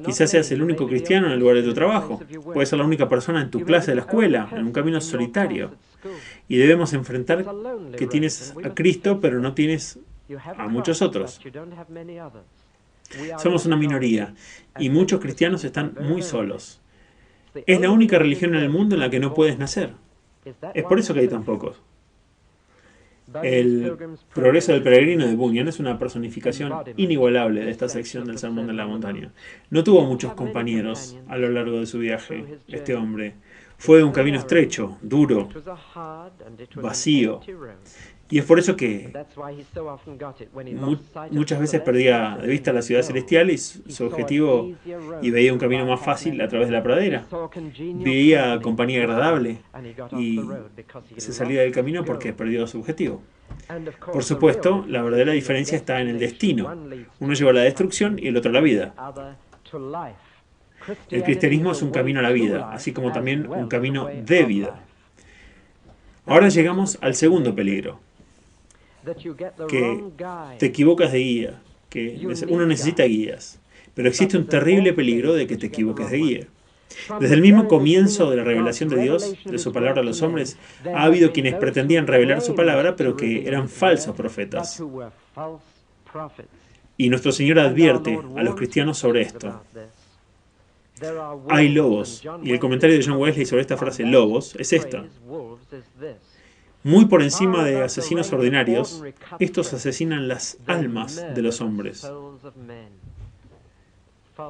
Quizás seas el único cristiano en el lugar de tu trabajo. Puedes ser la única persona en tu clase de la escuela, en un camino solitario. Y debemos enfrentar que tienes a Cristo, pero no tienes a muchos otros. Somos una minoría y muchos cristianos están muy solos. Es la única religión en el mundo en la que no puedes nacer. Es por eso que hay tan pocos. El progreso del peregrino de Bunyan es una personificación inigualable de esta sección del Sermón de la Montaña. No tuvo muchos compañeros a lo largo de su viaje, este hombre. Fue un camino estrecho, duro, vacío. Y es por eso que muchas veces perdía de vista la ciudad celestial y su objetivo, y veía un camino más fácil a través de la pradera. Veía compañía agradable y se salía del camino porque perdió su objetivo. Por supuesto, la verdadera diferencia está en el destino. Uno lleva a la destrucción y el otro a la vida. El cristianismo es un camino a la vida, así como también un camino de vida. Ahora llegamos al segundo peligro. Que te equivocas de guía, que uno necesita guías, pero existe un terrible peligro de que te equivoques de guía. Desde el mismo comienzo de la revelación de Dios, de su palabra a los hombres, ha habido quienes pretendían revelar su palabra, pero que eran falsos profetas. Y nuestro Señor advierte a los cristianos sobre esto. Hay lobos. Y el comentario de John Wesley sobre esta frase, lobos, es esta. Muy por encima de asesinos ordinarios, estos asesinan las almas de los hombres.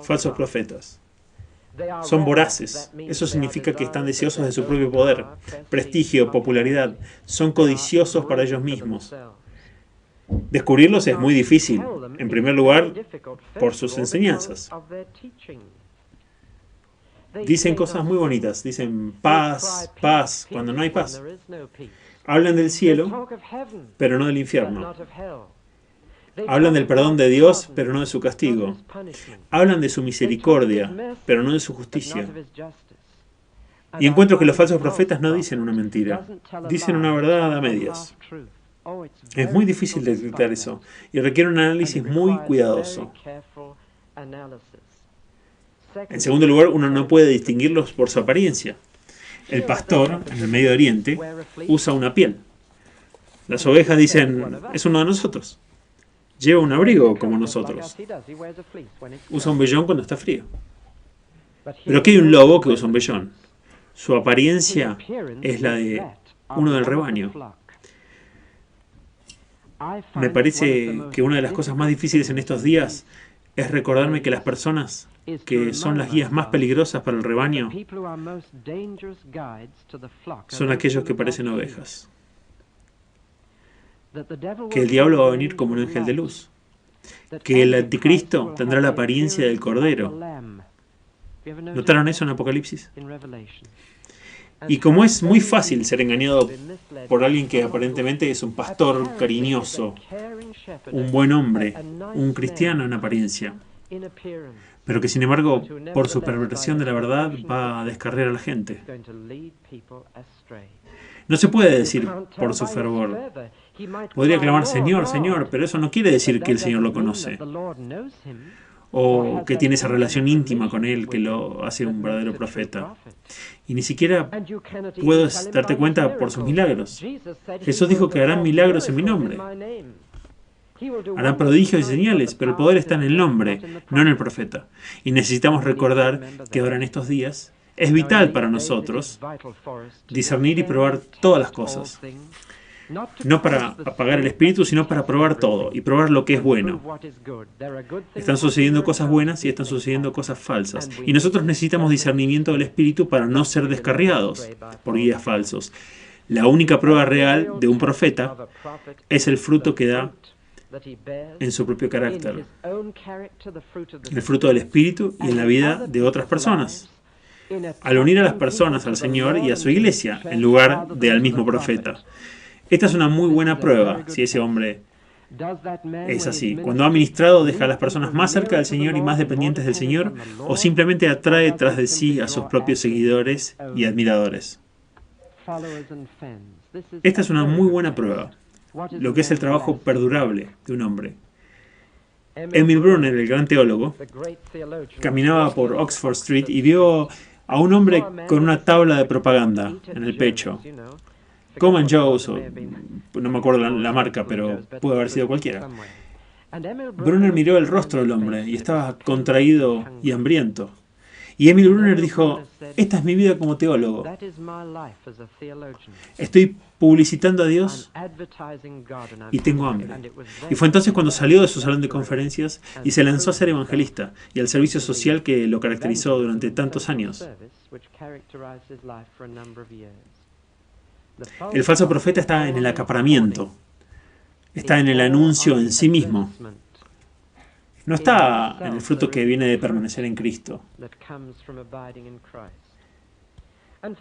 Falsos profetas. Son voraces. Eso significa que están deseosos de su propio poder, prestigio, popularidad. Son codiciosos para ellos mismos. Descubrirlos es muy difícil, en primer lugar, por sus enseñanzas. Dicen cosas muy bonitas, dicen paz, paz, cuando no hay paz. Hablan del cielo, pero no del infierno. Hablan del perdón de Dios, pero no de su castigo. Hablan de su misericordia, pero no de su justicia. Y encuentro que los falsos profetas no dicen una mentira, dicen una verdad a medias. Es muy difícil detectar eso y requiere un análisis muy cuidadoso. En segundo lugar, uno no puede distinguirlos por su apariencia. El pastor, en el Medio Oriente, usa una piel. Las ovejas dicen, es uno de nosotros. Lleva un abrigo como nosotros. Usa un vellón cuando está frío. Pero aquí hay un lobo que usa un vellón. Su apariencia es la de uno del rebaño. Me parece que una de las cosas más difíciles en estos días es recordarme que las personas que son las guías más peligrosas para el rebaño son aquellos que parecen ovejas. Que el diablo va a venir como un ángel de luz. Que el anticristo tendrá la apariencia del cordero. ¿Notaron eso en Apocalipsis? Y como es muy fácil ser engañado por alguien que aparentemente es un pastor cariñoso, un buen hombre, un cristiano en apariencia, pero que sin embargo, por su perversión de la verdad, va a descarriar a la gente. No se puede decir por su fervor. Podría clamar, Señor, Señor, pero eso no quiere decir que el Señor lo conoce. O que tiene esa relación íntima con Él que lo hace un verdadero profeta. Y ni siquiera puedes darte cuenta por sus milagros. Jesús dijo que harán milagros en mi nombre. Harán prodigios y señales, pero el poder está en el nombre, no en el profeta. Y necesitamos recordar que ahora en estos días es vital para nosotros discernir y probar todas las cosas. No para apagar el espíritu, sino para probar todo y probar lo que es bueno. Están sucediendo cosas buenas y están sucediendo cosas falsas. Y nosotros necesitamos discernimiento del espíritu para no ser descarriados por guías falsos. La única prueba real de un profeta es el fruto que da en su propio carácter, el fruto del espíritu y en la vida de otras personas. Al unir a las personas al Señor y a su iglesia, en lugar de al mismo profeta. Esta es una muy buena prueba, si ese hombre es así. Cuando ha ministrado, deja a las personas más cerca del Señor y más dependientes del Señor, o simplemente atrae tras de sí a sus propios seguidores y admiradores. Esta es una muy buena prueba, lo que es el trabajo perdurable de un hombre. Emil Brunner, el gran teólogo, caminaba por Oxford Street y vio a un hombre con una tabla de propaganda en el pecho. Common Joe's, no me acuerdo la marca, pero puede haber sido cualquiera. Brunner miró el rostro del hombre y estaba contraído y hambriento. Y Emil Brunner dijo, esta es mi vida como teólogo. Estoy publicitando a Dios y tengo hambre. Y fue entonces cuando salió de su salón de conferencias y se lanzó a ser evangelista y al servicio social que lo caracterizó durante tantos años. El falso profeta está en el acaparamiento, está en el anuncio en sí mismo. No está en el fruto que viene de permanecer en Cristo.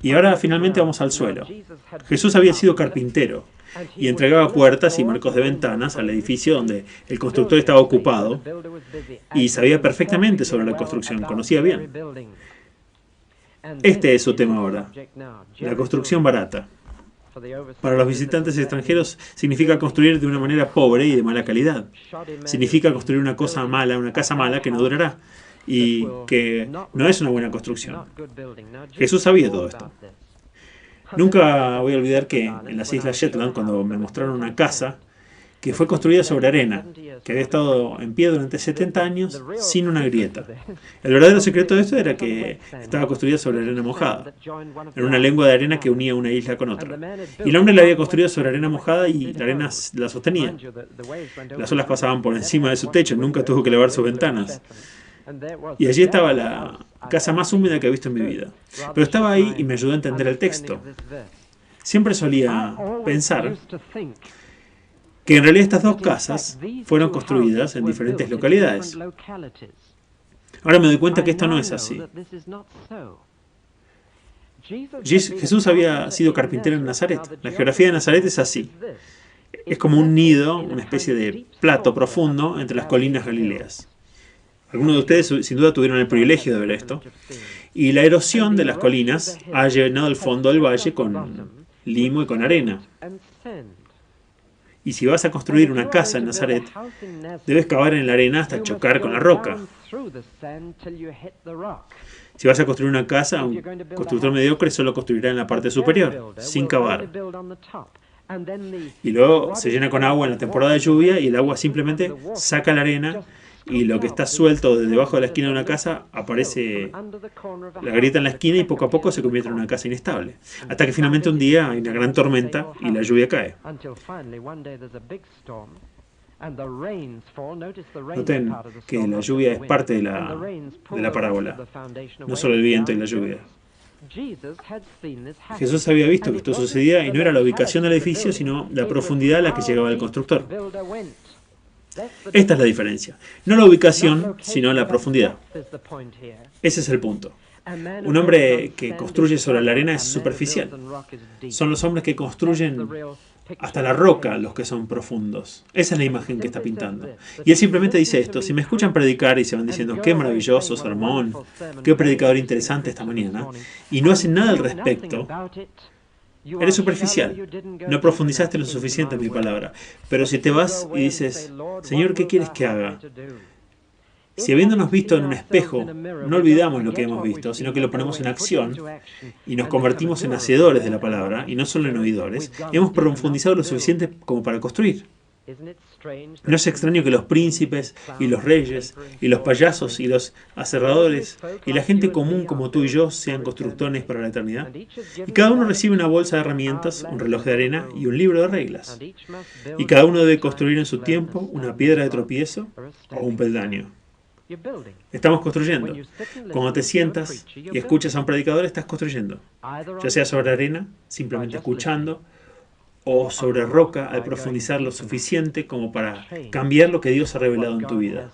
Y ahora finalmente vamos al suelo. Jesús había sido carpintero y entregaba puertas y marcos de ventanas al edificio donde el constructor estaba ocupado y sabía perfectamente sobre la construcción, conocía bien. Este es su tema ahora, la construcción barata. Para los visitantes extranjeros significa construir de una manera pobre y de mala calidad. Significa construir una cosa mala, una casa mala que no durará y que no es una buena construcción. Jesús sabía todo esto. Nunca voy a olvidar que en las Islas Shetland, cuando me mostraron una casa que fue construida sobre arena, que había estado en pie durante 70 años sin una grieta. El verdadero secreto de esto era que estaba construida sobre arena mojada. Era una lengua de arena que unía una isla con otra. Y el hombre la había construido sobre arena mojada y la arena la sostenía. Las olas pasaban por encima de su techo, nunca tuvo que lavar sus ventanas. Y allí estaba la casa más húmeda que he visto en mi vida. Pero estaba ahí y me ayudó a entender el texto. Siempre solía pensar que en realidad estas dos casas fueron construidas en diferentes localidades. Ahora me doy cuenta que esto no es así. Jesús había sido carpintero en Nazaret. La geografía de Nazaret es así. Es como un nido, una especie de plato profundo entre las colinas galileas. Algunos de ustedes sin duda tuvieron el privilegio de ver esto. Y la erosión de las colinas ha llenado el fondo del valle con limo y con arena. Y si vas a construir una casa en Nazaret, debes cavar en la arena hasta chocar con la roca. Si vas a construir una casa, un constructor mediocre solo construirá en la parte superior, sin cavar. Y luego se llena con agua en la temporada de lluvia y el agua simplemente saca la arena y lo que está suelto de debajo de la esquina de una casa aparece la grieta en la esquina y poco a poco se convierte en una casa inestable. Hasta que finalmente un día hay una gran tormenta y la lluvia cae. Noten que la lluvia es parte de la parábola, no solo el viento y la lluvia. Jesús había visto que esto sucedía y no era la ubicación del edificio, sino la profundidad a la que llegaba el constructor. Esta es la diferencia. No la ubicación, sino la profundidad. Ese es el punto. Un hombre que construye sobre la arena es superficial. Son los hombres que construyen hasta la roca los que son profundos. Esa es la imagen que está pintando. Y él simplemente dice esto. Si me escuchan predicar y se van diciendo qué maravilloso sermón, qué predicador interesante esta mañana, y no hacen nada al respecto, eres superficial. No profundizaste lo suficiente en mi palabra. Pero si te vas y dices, Señor, ¿qué quieres que haga? Si habiéndonos visto en un espejo, no olvidamos lo que hemos visto, sino que lo ponemos en acción y nos convertimos en hacedores de la palabra y no solo en oidores, hemos profundizado lo suficiente como para construir. ¿No es extraño que los príncipes y los reyes y los payasos y los aserradores y la gente común como tú y yo sean constructores para la eternidad? Y cada uno recibe una bolsa de herramientas, un reloj de arena y un libro de reglas. Y cada uno debe construir en su tiempo una piedra de tropiezo o un peldaño. Estamos construyendo. Cuando te sientas y escuchas a un predicador, estás construyendo. Ya sea sobre arena, simplemente escuchando, o sobre roca al profundizar lo suficiente como para cambiar lo que Dios ha revelado en tu vida.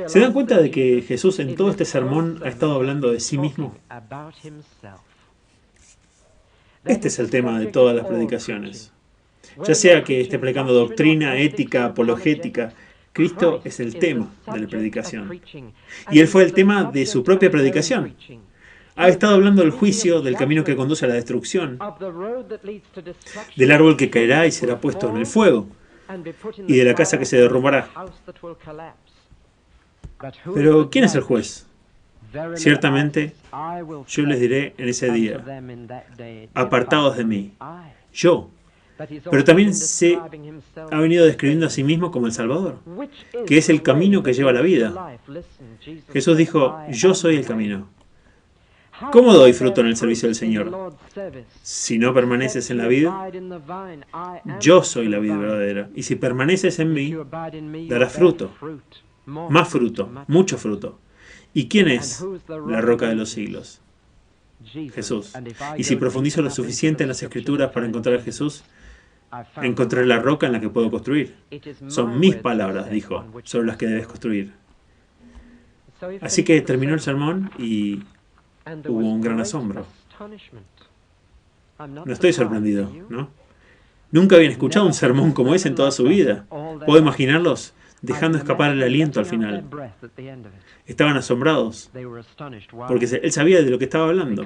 ¿Se dan cuenta de que Jesús en todo este sermón ha estado hablando de sí mismo? Este es el tema de todas las predicaciones. Ya sea que esté predicando doctrina, ética, apologética, Cristo es el tema de la predicación. Y Él fue el tema de su propia predicación. Ha estado hablando del juicio, del camino que conduce a la destrucción, del árbol que caerá y será puesto en el fuego, y de la casa que se derrumbará. Pero, ¿quién es el juez? Ciertamente, yo les diré en ese día, apartados de mí, yo. Pero también se ha venido describiendo a sí mismo como el Salvador, que es el camino que lleva a la vida. Jesús dijo, yo soy el camino. ¿Cómo doy fruto en el servicio del Señor? Si no permaneces en la vida, yo soy la vida verdadera. Y si permaneces en mí, darás fruto, más fruto, mucho fruto. ¿Y quién es la roca de los siglos? Jesús. Y si profundizo lo suficiente en las Escrituras para encontrar a Jesús, encontré la roca en la que puedo construir. Son mis palabras, dijo, sobre las que debes construir. Así que terminó el sermón y hubo un gran asombro. No estoy sorprendido, ¿no? Nunca habían escuchado un sermón como ese en toda su vida. ¿Puedo imaginarlos dejando escapar el aliento al final? Estaban asombrados, porque él sabía de lo que estaba hablando.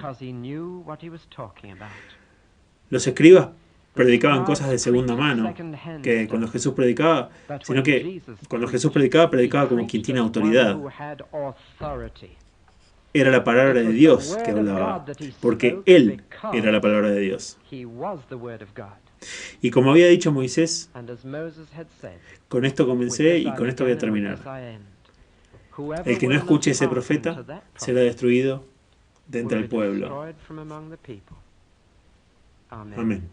Los escribas predicaban cosas de segunda mano, que cuando Jesús predicaba, sino que cuando Jesús predicaba como quien tiene autoridad. Era la palabra de Dios que hablaba, porque Él era la palabra de Dios. Y como había dicho Moisés, con esto comencé y con esto voy a terminar. El que no escuche a ese profeta será destruido de entre el pueblo. Amén.